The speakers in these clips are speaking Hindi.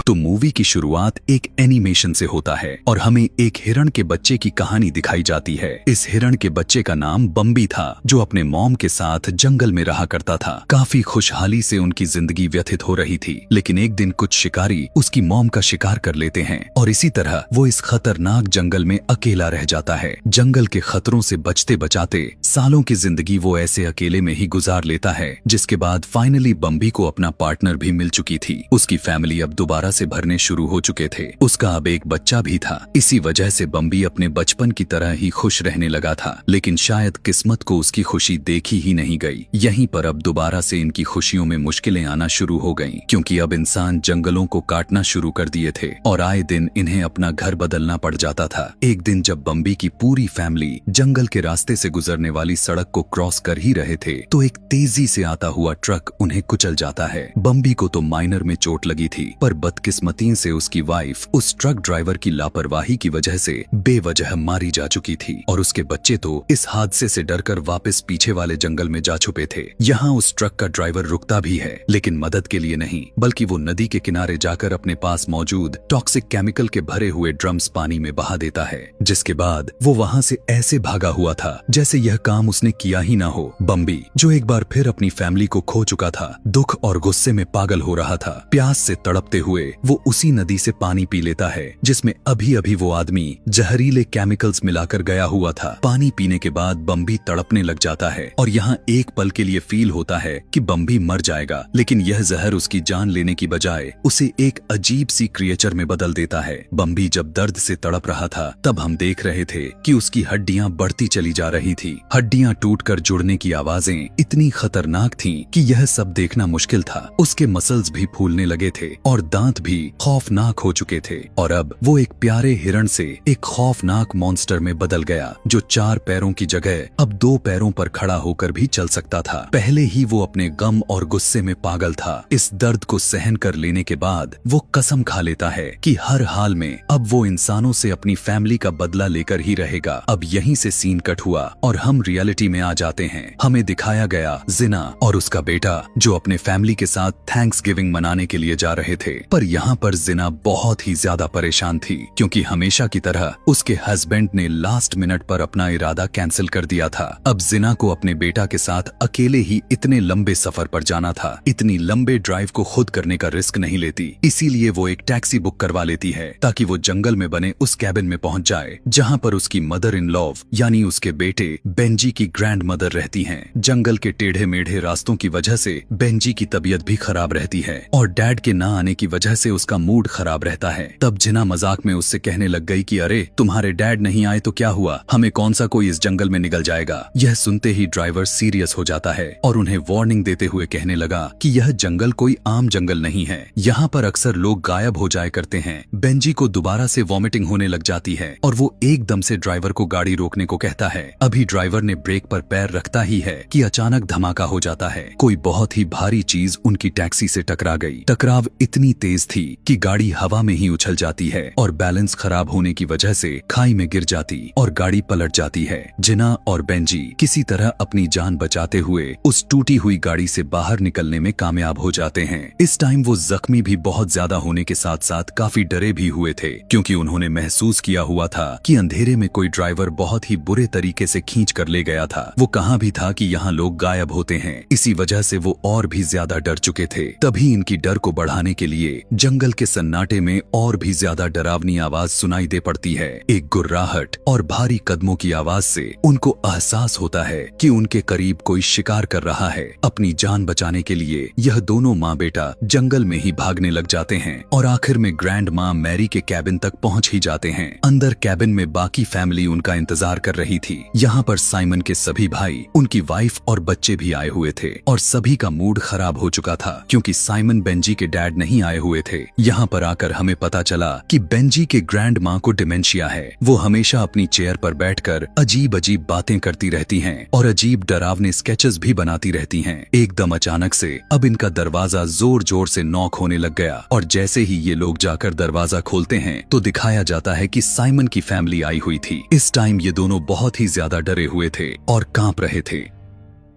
तो मूवी की शुरुआत एक एनिमेशन से होता है और हमें एक हिरण के बच्चे की कहानी दिखाई जाती है। इस हिरण के बच्चे का नाम बम्बी था, जो अपने मॉम के साथ जंगल में रहा करता था। काफी खुशहाली से उनकी जिंदगी व्यतीत हो रही थी, लेकिन एक दिन कुछ शिकारी उसकी मॉम का शिकार कर लेते हैं और इसी तरह वो इस खतरनाक जंगल में अकेला रह जाता है। जंगल के खतरों से बचते बचाते सालों की जिंदगी वो ऐसे अकेले में ही गुजार लेता है, जिसके बाद फाइनली बम्बी को अपना पार्टनर भी मिल चुकी थी। उसकी फैमिली अब दोबारा से भरने शुरू हो चुके थे। उसका अब एक बच्चा भी था। इसी वजह से बम्बी अपने बचपन की तरह ही खुश रहने लगा था, लेकिन शायद किस्मत को उसकी खुशी देखी ही नहीं गई। यहीं पर अब दोबारा से इनकी खुशियों में मुश्किलें आना शुरू हो गईं, क्योंकि अब इंसान जंगलों को काटना शुरू कर दिए थे और आए दिन इन्हें अपना घर बदलना पड़ जाता था। एक दिन जब बम्बी की पूरी फैमिली जंगल के रास्ते से गुजरने वाली सड़क को क्रॉस कर ही रहे थे, तो एक तेजी से आता हुआ ट्रक उन्हें कुचल जाता है। बम्बी को तो माइनर में चोट लगी थी, पर बदकिस्मती से उसकी वाइफ उस ट्रक ड्राइवर की लापरवाही की वजह से बेवजह मारी जा चुकी थी और उसके बच्चे तो इस हादसे से डरकर वापस पीछे वाले जंगल में जा छुपे थे। यहाँ उस ट्रक का ड्राइवर रुकता भी है, लेकिन मदद के लिए नहीं, बल्कि वो नदी के किनारे जाकर अपने पास मौजूद टॉक्सिक केमिकल के भरे हुए ड्रम्स पानी में बहा देता है, जिसके बाद वो वहाँ से ऐसे भागा हुआ था जैसे यह काम उसने किया ही ना हो। बम्बी, जो एक बार फिर अपनी फैमिली को खो चुका था, दुख और गुस्से में पागल हो रहा था। प्यास से तड़पते हुए वो उसी नदी से पानी पी लेता है जिसमें अभी अभी वो आदमी जहरीले केमिकल्स मिलाकर गया हुआ था। पानी पीने के बाद बम्बी तड़पने लग जाता है और यहाँ एक पल के लिए फील होता है कि बम्बी मर जाएगा, लेकिन यह जहर उसकी जान लेने की बजाय उसे एक अजीब सी क्रिएचर में बदल देता है। बम्बी जब दर्द से तड़प रहा था, तब हम देख रहे थे कि उसकी हड्डियां बढ़ती चली जा रही थी। हड्डियां टूटकर जुड़ने की आवाजें इतनी खतरनाक थीं कि यह सब देखना मुश्किल था। उसके मसल्स भी फूलने लगे थे और दांत भी खौफनाक हो चुके थे और अब वो एक प्यारे हिरण से एक खौफनाक मॉन्स्टर में बदल गया, जो 4 पैरों की जगह अब 2 पैरों पर खड़ा होकर भी चल सकता था। पहले ही वो अपने गम और गुस्से में पागल था। इस दर्द को सहन कर लेने के बाद वो कसम खा लेता है कि हर हाल में अब वो इंसानों से अपनी फैमिली का बदला लेकर ही रहेगा। अब यहीं से सीन कट हुआ और हम रियलिटी में आ जाते हैं। हमें दिखाया गया जिना और उसका बेटा, जो अपने फैमिली के साथ थैंक्स गिविंग मनाने के लिए जा रहे थे। पर यहाँ पर जिना बहुत ही ज्यादा परेशान थी, क्योंकि हमेशा की तरह उसके हस्बैंड ने लास्ट मिनट पर अपना इरादा कैंसिल कर दिया था। अब जिना को अपने बेटा के साथ अकेले ही इतने लंबे सफर पर जाना था। इतनी लंबे ड्राइव को खुद करने का रिस्क नहीं लेती, इसीलिए वो एक टैक्सी बुक करवा लेती है ताकि वो जंगल में बने उस कैबिन में पहुंच जाए, जहाँ पर उसकी मदर इन लॉ यानी उसके बेटे बेंजी की ग्रैंड मदर रहती हैं। जंगल के टेढ़े मेढ़े रास्तों की वजह से बेंजी की तबीयत भी खराब रहती है और डैड के ना आने की वजह से उसका मूड खराब रहता है। तब जिना मजाक में उससे कहने लग गई कि अरे तुम्हारे डैड नहीं आए तो क्या हुआ, हमें कौन सा कोई इस जंगल में निगल जाएगा। यह सुनते ही ड्राइवर सीरियस हो जाता है और उन्हें वार्निंग देते हुए कहने लगा कि यह जंगल कोई आम जंगल नहीं है, यहाँ पर अक्सर लोग गायब हो जाया करते हैं। बेंजी को दोबारा से वॉमिटिंग होने लग जाती है और वो एकदम से ड्राइवर को गाड़ी रोकने को कहता है। अभी ड्राइवर ने ब्रेक पर पैर रखता ही है कि अचानक धमाका हो जाता है। कोई बहुत ही भारी चीज उनकी टैक्सी से टकरा गई। टकराव इतनी तेज थी कि गाड़ी हवा में ही उछल जाती है और बैलेंस खराब होने की वजह से खाई में गिर जाती और गाड़ी पलट जाती है। जिना और बेंजी किसी तरह अपनी जान बचाते हुए उस टूटी हुई गाड़ी से बाहर निकलने में कामयाब हो जाते हैं। इस टाइम वो जख्मी भी बहुत ज्यादा होने के साथ साथ काफी डरे भी हुए थे, क्योंकि उन्होंने महसूस किया हुआ था कि अंधेरे में कोई ड्राइवर बहुत ही बुरे तरीके से खींच कर ले गया था। वो कहाँ भी था कि यहाँ लोग गायब होते हैं, इसी वजह से वो और भी ज्यादा डर चुके थे। तभी इनकी डर को बढ़ाने के लिए जंगल के सन्नाटे में और भी ज्यादा डरावनी आवाज सुनाई दे पड़ती है। एक गुर्राहट और भारी कदमों की आवाज से उनको एहसास होता है कि उनके करीब कोई शिकार कर रहा है। अपनी जान बचाने के लिए यह दोनों माँ बेटा जंगल में ही भागने लग जाते हैं और आखिर में ग्रैंड माँ मैरी के कैबिन तक पहुँच ही जाते हैं। अंदर कैबिन में बाकी फैमिली उनका इंतजार कर रही थी। यहाँ पर साइमन के सभी भाई, उनकी वाइफ और बच्चे भी आए हुए थे और सभी का मूड खराब हो चुका था, क्योंकि साइमन बेंजी के डैड नहीं आए हुए थे। यहाँ पर आकर हमें पता चला कि बेंजी के ग्रैंड माँ को डिमेंशिया है। वो हमेशा अपनी चेयर पर बैठकर अजीब अजीब बातें करती रहती हैं और अजीब डरावने स्केचेस भी बनाती रहती हैं। एकदम अचानक से अब इनका दरवाजा जोर जोर से नॉक होने लग गया और जैसे ही ये लोग जाकर दरवाजा खोलते हैं तो दिखाया जाता है कि साइमन की फैमिली आई हुई थी। इस टाइम ये दोनों बहुत ही ज्यादा डरे हुए थे और कांप रहे थे।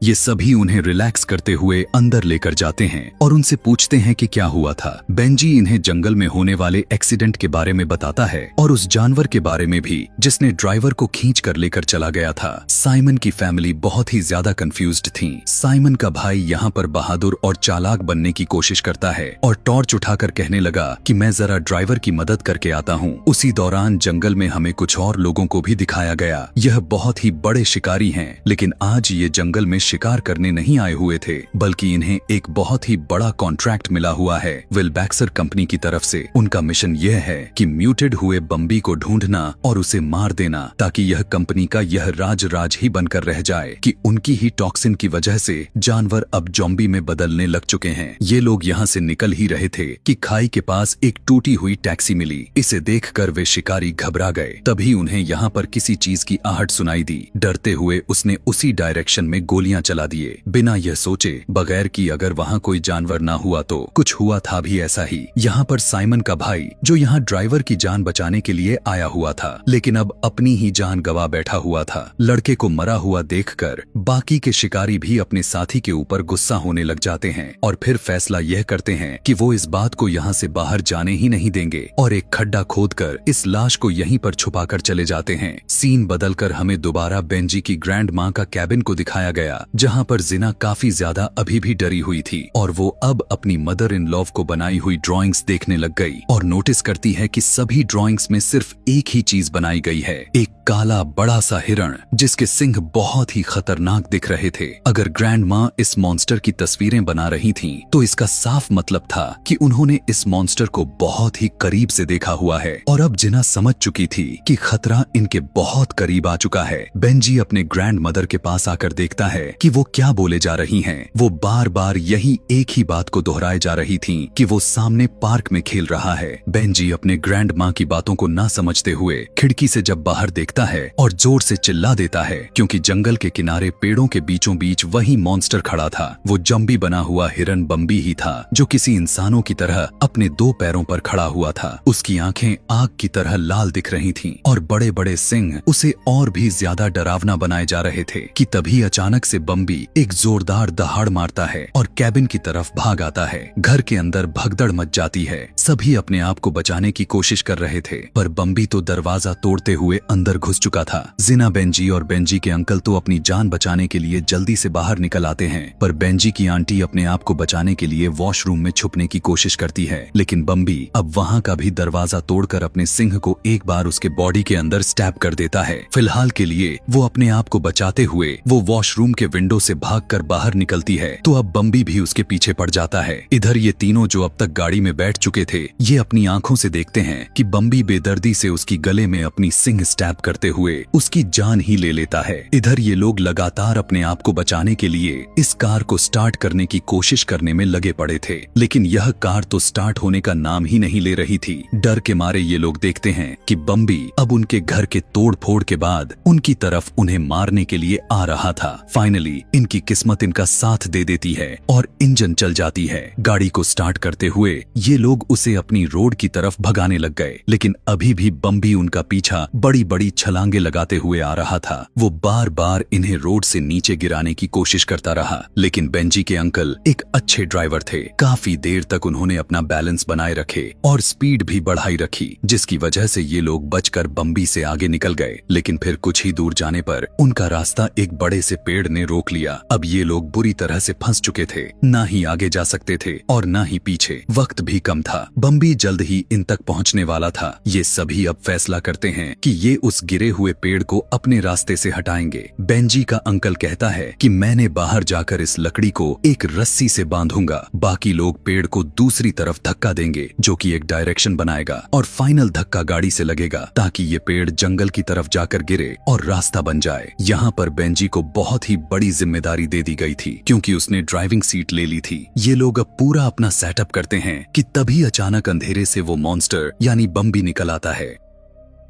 ये सभी उन्हें रिलैक्स करते हुए अंदर लेकर जाते हैं और उनसे पूछते हैं कि क्या हुआ था। बेंजी इन्हें जंगल में होने वाले एक्सीडेंट के बारे में बताता है और उस जानवर के बारे में भी जिसने ड्राइवर को खींच कर लेकर चला गया था। साइमन की फैमिली बहुत ही ज्यादा कंफ्यूज्ड थी। साइमन का भाई यहाँ पर बहादुर और चालाक बनने की कोशिश करता है और टॉर्च उठाकर कहने लगा कि मैं जरा ड्राइवर की मदद करके आता हूँ। उसी दौरान जंगल में हमें कुछ और लोगों को भी दिखाया गया। यह बहुत ही बड़े शिकारी हैं, लेकिन आज ये जंगल में शिकार करने नहीं आए हुए थे, बल्कि इन्हें एक बहुत ही बड़ा कॉन्ट्रैक्ट मिला हुआ है विलबैक्सर कंपनी की तरफ से। उनका मिशन यह है कि म्यूटेड हुए बम्बी को ढूंढना और उसे मार देना, ताकि यह कंपनी का यह राज ही बनकर रह जाए कि उनकी ही टॉक्सिन की वजह से जानवर अब ज़ॉम्बी में बदलने लग चुके हैं। ये लोग यहाँ से निकल ही रहे थे कि खाई के पास एक टूटी हुई टैक्सी मिली। इसे देखकर वे शिकारी घबरा गए। तभी उन्हें यहाँ पर किसी चीज की आहट सुनाई दी। डरते हुए उसने उसी डायरेक्शन में गोलियां चला दिए, बिना यह सोचे बगैर कि अगर वहाँ कोई जानवर ना हुआ तो कुछ हुआ था भी ऐसा ही। यहाँ पर साइमन का भाई, जो यहाँ ड्राइवर की जान बचाने के लिए आया हुआ था, लेकिन अब अपनी ही जान गवा बैठा हुआ था। लड़के को मरा हुआ देखकर बाकी के शिकारी भी अपने साथी के ऊपर गुस्सा होने लग जाते हैं और फिर फैसला यह करते हैं कि वो इस बात को यहाँ से बाहर जाने ही नहीं देंगे और एक खड्डा खोदकर इस लाश को यहीं पर छुपाकर चले जाते हैं। सीन बदलकर हमें दोबारा बेंजी की ग्रैंड माँ का कैबिन को दिखाया गया, जहाँ पर जिना काफी ज्यादा अभी भी डरी हुई थी और वो अब अपनी मदर इन लॉ को बनाई हुई ड्राइंग्स देखने लग गई और नोटिस करती है कि सभी ड्राइंग्स में सिर्फ एक ही चीज बनाई गई है, एक काला बड़ा सा हिरण जिसके सिंह बहुत ही खतरनाक दिख रहे थे। अगर ग्रैंड माँ इस मॉन्स्टर की तस्वीरें बना रही थीं, तो इसका साफ मतलब था कि उन्होंने इस मॉन्स्टर को बहुत ही करीब से देखा हुआ है और अब जिना समझ चुकी थी कि खतरा इनके बहुत करीब आ चुका है। बेंजी अपने ग्रैंड मदर के पास आकर देखता है कि वो क्या बोले जा रही हैं। वो बार बार यही एक ही बात को दोहराए जा रही थी कि वो सामने पार्क में खेल रहा है। बेंजी अपने ग्रैंड माँ की बातों को ना समझते हुए खिड़की से जब बाहर देखता है और जोर से चिल्ला देता है, क्योंकि जंगल के किनारे पेड़ों के बीचों बीच वही मॉन्स्टर खड़ा था। वो जंबी बना हुआ हिरन बम्बी ही था, जो किसी इंसानों की तरह अपने दो पैरों पर खड़ा हुआ था। उसकी आंखें आग की तरह लाल दिख रही थीं और बड़े बड़े सिंग उसे और भी ज्यादा डरावना बनाए जा रहे थे कि तभी अचानक से बम्बी एक जोरदार दहाड़ मारता है और कैबिन की तरफ भाग आता है। घर के अंदर भगदड़ मच जाती है। सभी अपने आप को बचाने की कोशिश कर रहे थे, पर बम्बी तो दरवाजा तोड़ते हुए अंदर घुस चुका था। जिना, बेंजी और बेंजी के अंकल तो अपनी जान बचाने के लिए जल्दी से बाहर निकल आते हैं, पर बेंजी की आंटी अपने आप को बचाने के लिए वॉशरूम में छुपने की कोशिश करती है, लेकिन बम्बी अब वहाँ का भी दरवाजा तोड़कर अपने सिंह को एक बार उसके बॉडी के अंदर स्टैब कर देता है। फिलहाल के लिए वो अपने आप को बचाते हुए वो वॉशरूम के विंडो से भागकर बाहर निकलती है, तो अब बम्बी भी उसके पीछे पड़ जाता है। इधर ये तीनों जो अब तक गाड़ी में बैठ चुके थे, ये अपनी आंखों से देखते हैं कि बम्बी बेदर्दी से उसकी गले में अपनी सिंग स्टैब करते हुए उसकी जान ही ले लेता है। इधर ये लोग लगातार अपने आप को बचाने के लिए इस कार को स्टार्ट करने की कोशिश करने में लगे पड़े थे, लेकिन यह कार तो स्टार्ट होने का नाम ही नहीं ले रही थी। डर के मारे ये लोग देखते हैं कि बम्बी अब उनके घर के तोड़ फोड़ के बाद उनकी तरफ उन्हें मारने के लिए आ रहा था। फाइनली इनकी किस्मत इनका साथ दे देती है और इंजन चल जाती है। गाड़ी को स्टार्ट करते हुए ये लोग उसे अपनी रोड की तरफ भगाने लग गए, लेकिन अभी भी बम्बी उनका पीछा बड़ी बड़ी छलांगे लगाते हुए आ रहा था। वो बार बार इन्हें रोड से नीचे गिराने की कोशिश करता रहा, लेकिन बेंजी के अंकल एक अच्छे ड्राइवर थे। काफी देर तक उन्होंने अपना बैलेंस बनाए रखे और स्पीड भी बढ़ाई रखी, जिसकी वजह से ये लोग बचकर बम्बी से आगे निकल गए। लेकिन फिर कुछ ही दूर जाने पर उनका रास्ता एक बड़े से पेड़ ने रोक लिया। अब ये लोग बुरी तरह से फंस चुके थे, ना ही आगे जा सकते थे और ना ही पीछे। वक्त भी कम था, बम्बी जल्द ही इन तक पहुंचने वाला था। ये सभी अब फैसला करते हैं कि ये उस गिरे हुए पेड़ को अपने रास्ते से हटाएंगे। बेंजी का अंकल कहता है कि मैंने बाहर जाकर इस लकड़ी को एक रस्सी से बांधूंगा, बाकी लोग पेड़ को दूसरी तरफ धक्का देंगे, जो कि एक डायरेक्शन बनाएगा और फाइनल धक्का गाड़ी से लगेगा, ताकि ये पेड़ जंगल की तरफ जाकर गिरे और रास्ता बन जाए। यहाँ पर बेंजी को बहुत ही बड़ी जिम्मेदारी दे दी गई थी, क्योंकि उसने ड्राइविंग सीट ले ली थी। ये लोग अब पूरा अपना सेटअप करते हैं कि तभी अचानक अंधेरे से वो मॉन्स्टर यानी बम्बी निकल आता है।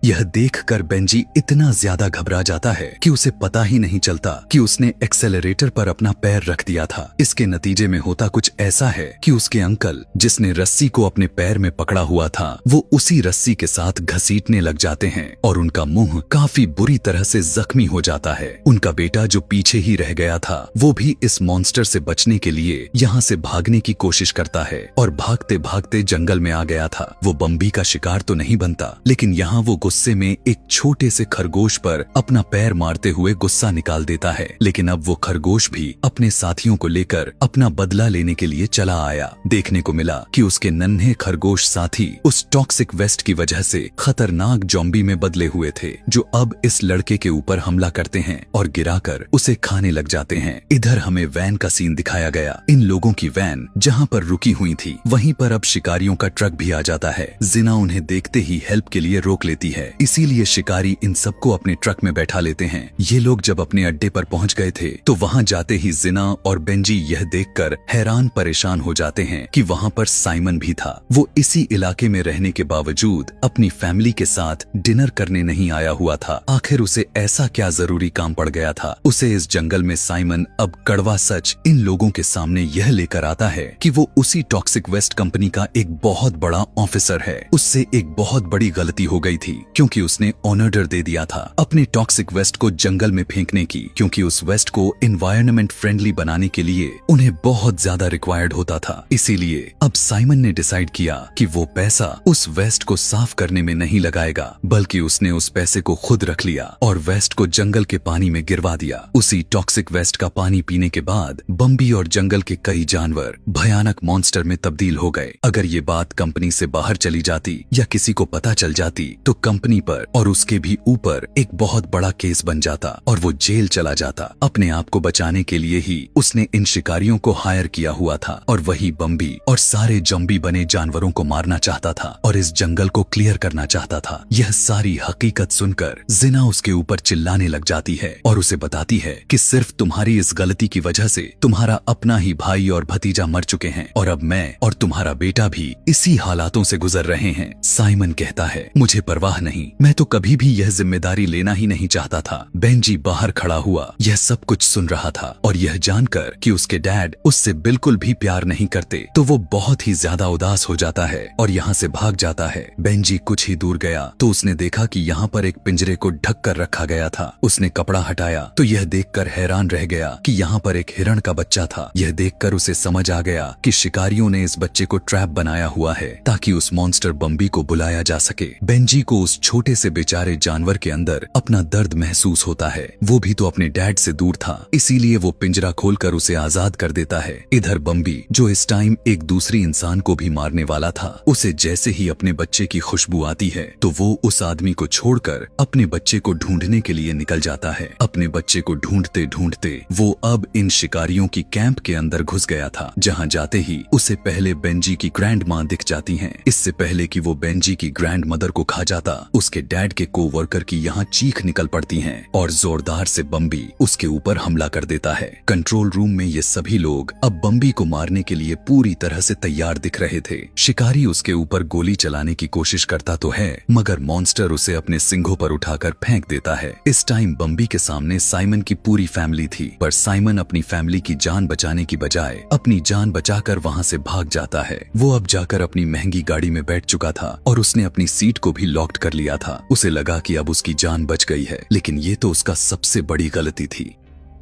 यह देखकर बेंजी इतना ज्यादा घबरा जाता है कि उसे पता ही नहीं चलता कि उसने एक्सेलरेटर पर अपना पैर रख दिया था। इसके नतीजे में होता कुछ ऐसा है कि उसके अंकल, जिसने रस्सी को अपने पैर में पकड़ा हुआ था, वो उसी रस्सी के साथ घसीटने लग जाते हैं और उनका मुंह काफी बुरी तरह से जख्मी हो जाता है। उनका बेटा जो पीछे ही रह गया था, वो भी इस मॉन्स्टर से बचने के लिए यहाँ से भागने की कोशिश करता है और भागते भागते जंगल में आ गया था। वो बम्बी का शिकार तो नहीं बनता, लेकिन यहाँ वो गुस्से में एक छोटे से खरगोश पर अपना पैर मारते हुए गुस्सा निकाल देता है। लेकिन अब वो खरगोश भी अपने साथियों को लेकर अपना बदला लेने के लिए चला आया। देखने को मिला कि उसके नन्हे खरगोश साथी उस टॉक्सिक वेस्ट की वजह से खतरनाक ज़ॉम्बी में बदले हुए थे, जो अब इस लड़के के ऊपर हमला करते हैं और गिराकर उसे खाने लग जाते हैं। इधर हमें वैन का सीन दिखाया गया। इन लोगों की वैन जहाँ पर रुकी हुई थी, वहीं पर अब शिकारियों का ट्रक भी आ जाता है। जिना उन्हें देखते ही हेल्प के लिए रोक लेती है, इसीलिए शिकारी इन सबको अपने ट्रक में बैठा लेते हैं। ये लोग जब अपने अड्डे पर पहुंच गए थे तो वहां जाते ही जिना और बेंजी यह देखकर हैरान परेशान हो जाते हैं कि वहां पर साइमन भी था। वो इसी इलाके में रहने के बावजूद अपनी फैमिली के साथ डिनर करने नहीं आया हुआ था। आखिर उसे ऐसा क्या जरूरी काम पड़ गया था। उसे इस जंगल में साइमन अब कड़वा सच इन लोगों के सामने यह लेकर आता है कि वो उसी टॉक्सिक वेस्ट कंपनी का एक बहुत बड़ा ऑफिसर है। उससे एक बहुत बड़ी गलती हो गई थी, क्योंकि उसने ऑर्डर दे दिया था अपने टॉक्सिक वेस्ट को जंगल में फेंकने की, क्योंकि उस वेस्ट को एनवायरनमेंट फ्रेंडली बनाने के लिए उन्हें बहुत ज्यादा रिक्वायर्ड होता था। इसीलिए अब साइमन ने डिसाइड किया कि वो पैसा उस वेस्ट को साफ करने में नहीं लगाएगा, बल्कि उसने उस पैसे को खुद रख लिया और वेस्ट को जंगल के पानी में गिरवा दिया। उसी टॉक्सिक वेस्ट का पानी पीने के बाद बम्बी और जंगल के कई जानवर भयानक मॉन्स्टर में तब्दील हो गए। अगर ये बात कंपनी से बाहर चली जाती या किसी को पता चल जाती तो कंपनी पर और उसके भी ऊपर एक बहुत बड़ा केस बन जाता और वो जेल चला जाता। अपने आप को बचाने के लिए ही उसने इन शिकारियों को हायर किया हुआ था और वही बम्बी और सारे ज़ॉम्बी बने जानवरों को मारना चाहता था और इस जंगल को क्लियर करना चाहता था। यह सारी हकीकत सुनकर जिना उसके ऊपर चिल्लाने लग जाती है और उसे बताती है कि सिर्फ तुम्हारी इस गलती की वजह से तुम्हारा अपना ही भाई और भतीजा मर चुके हैं और अब मैं और तुम्हारा बेटा भी इसी हालातों से गुजर रहे हैं। साइमन कहता है, मुझे परवाह नहीं, मैं तो कभी भी यह जिम्मेदारी लेना ही नहीं चाहता था। बेंजी बाहर खड़ा हुआ यह सब कुछ सुन रहा था और यह जानकर कि उसके डैड उससे बिल्कुल भी प्यार नहीं करते तो वो बहुत ही ज्यादा उदास हो जाता है और यहाँ से भाग जाता है। बेंजी कुछ ही दूर गया तो उसने देखा कि यहाँ पर एक पिंजरे को ढक कर रखा गया था। उसने कपड़ा हटाया तो यह देखकर हैरान रह गया कि यहाँ पर एक हिरण का बच्चा था। यह देखकर उसे समझ आ गया कि शिकारियों ने इस बच्चे को ट्रैप बनाया हुआ है ताकि उस मॉन्स्टर बम्बी को बुलाया जा सके। बेंजी को उस छोटे से बेचारे जानवर के अंदर अपना दर्द महसूस होता है। वो भी तो अपने डैड से दूर था, इसीलिए वो पिंजरा खोलकर उसे आजाद कर देता है। इधर बम्बी, जो इस टाइम एक दूसरी इंसान को भी मारने वाला था, उसे जैसे ही अपने बच्चे की खुशबू आती है तो वो उस आदमी को छोड़कर अपने बच्चे को ढूंढने के लिए निकल जाता है। अपने बच्चे को ढूंढते ढूंढते वो अब इन शिकारियों की कैंप के अंदर घुस गया था, जहाँ जाते ही उसे पहले बेंजी की ग्रैंड माँ दिख जाती हैं। इससे पहले कि वो बेंजी की ग्रैंड मदर को खा जाता, उसके डैड के कोवर्कर की यहाँ चीख निकल पड़ती है और जोरदार से बम्बी उसके ऊपर हमला कर देता है। कंट्रोल रूम में ये सभी लोग अब बम्बी को मारने के लिए पूरी तरह से तैयार दिख रहे थे। शिकारी उसके ऊपर गोली चलाने की कोशिश करता तो है, मगर मॉन्स्टर उसे अपने सिंघों पर उठाकर फेंक देता है। इस टाइम बम्बी के सामने साइमन की पूरी फैमिली थी, पर साइमन अपनी फैमिली की जान बचाने की बजाय अपनी जान बचाकर वहाँ से भाग जाता है। वो अब जाकर अपनी महंगी गाड़ी में बैठ चुका था और उसने अपनी सीट को भी लॉक्ड कर लिया था। उसे लगा कि अब उसकी जान बच गई है, लेकिन ये तो उसका सबसे बड़ी गलती थी।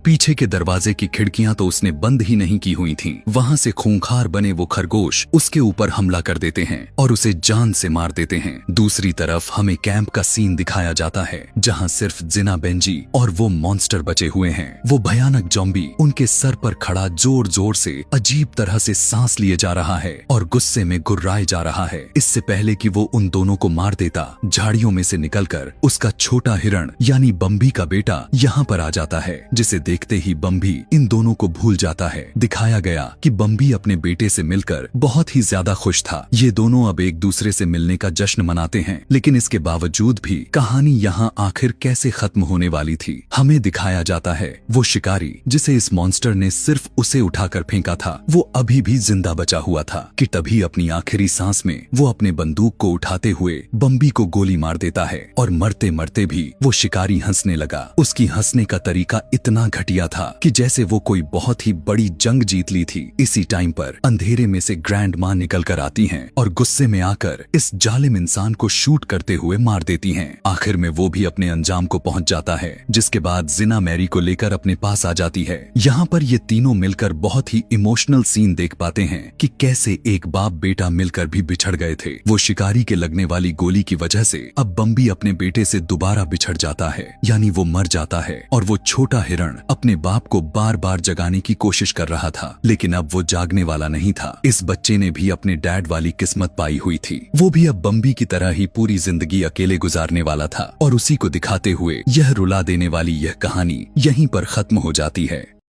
पीछे के दरवाजे की खिड़कियां तो उसने बंद ही नहीं की हुई थीं। वहां से खूंखार बने वो खरगोश उसके ऊपर हमला कर देते हैं और उसे जान से मार देते हैं। दूसरी तरफ हमें कैंप का सीन दिखाया जाता है, जहां सिर्फ जिना, बेंजी और वो मॉन्स्टर बचे हुए हैं। वो भयानक ज़ॉम्बी उनके सर पर खड़ा जोर जोर से अजीब तरह से सांस लिए जा रहा है और गुस्से में गुर्राए जा रहा है। इससे पहले कि वो उन दोनों को मार देता, झाड़ियों में से निकलकर उसका छोटा हिरण यानी बम्बी का बेटा यहाँ पर आ जाता है, जिसे देखते ही बम्बी इन दोनों को भूल जाता है। दिखाया गया कि बम्बी अपने बेटे से मिलकर बहुत ही ज्यादा खुश था। ये दोनों अब एक दूसरे से मिलने का जश्न मनाते हैं, लेकिन इसके बावजूद भी कहानी यहाँ आखिर कैसे खत्म होने वाली थी। हमें दिखाया जाता है वो शिकारी जिसे इस मॉन्स्टर ने सिर्फ उसे उठाकर फेंका था, वो अभी भी जिंदा बचा हुआ था कि तभी अपनी आखिरी सांस में वो अपने बंदूक को उठाते हुए बम्बी को गोली मार देता है और मरते मरते भी वो शिकारी हंसने लगा। उसकी हंसने का तरीका इतना घटिया था कि जैसे वो कोई बहुत ही बड़ी जंग जीत ली थी। इसी टाइम पर अंधेरे में से ग्रैंड माँ निकल कर आती हैं और गुस्से में आकर इस जालिम इंसान को शूट करते हुए मार देती हैं। आखिर में वो भी अपने अंजाम को पहुंच जाता है, जिसके बाद जिना मैरी को लेकर अपने पास आ जाती है। यहाँ पर ये तीनों मिलकर बहुत ही इमोशनल सीन देख पाते हैं कि कैसे एक बाप बेटा मिलकर भी बिछड़ गए थे। वो शिकारी के लगने वाली गोली की वजह से अब बम्बी अपने बेटे से दोबारा बिछड़ जाता है, यानी वो मर जाता है। और वो छोटा हिरण अपने बाप को बार बार जगाने की कोशिश कर रहा था, लेकिन अब वो जागने वाला नहीं था। इस बच्चे ने भी अपने डैड वाली किस्मत पाई हुई थी। वो भी अब बम्बी की तरह ही पूरी जिंदगी अकेले गुजारने वाला था और उसी को दिखाते हुए यह रुला देने वाली यह कहानी यहीं पर खत्म हो जाती है।